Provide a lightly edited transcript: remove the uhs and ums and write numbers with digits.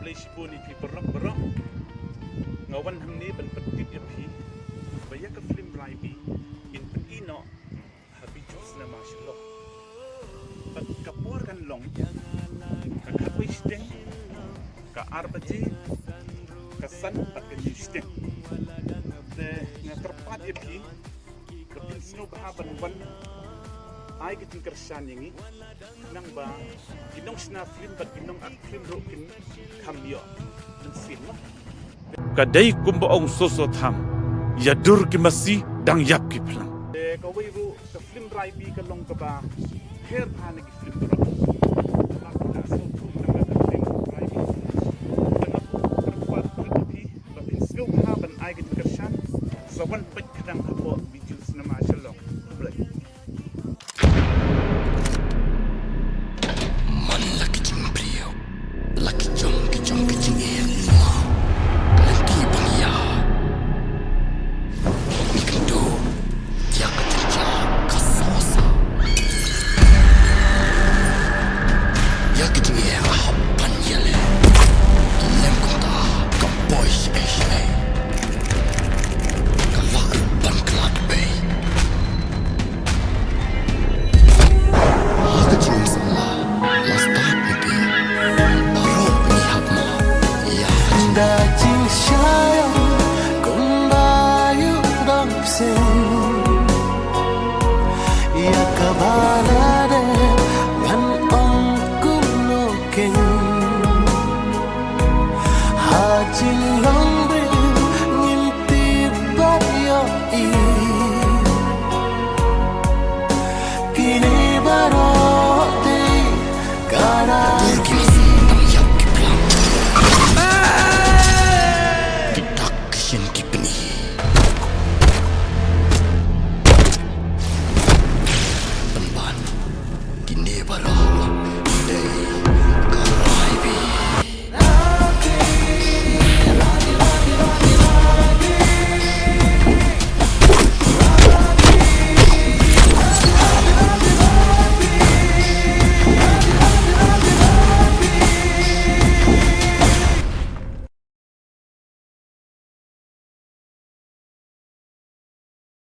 blay sibuni pi berok ngawan hamni ban petip ya pi baya ka film RAIBI in penino BIJOU CINEMA shilo pat kapur kan long ka kapui steng ka arbaji ka san pat ka steng de nga terpat ya pi ka pin sno ba ban wan ay kiting kersan yangi nang ba ginong sna film bat ginong at film ro kin kamyo ng film kadai kumbaong soso tham Iadur Ki Masi dang yap ki phlang kawai ru ka film RAIBI ka long ka ba her phane ki film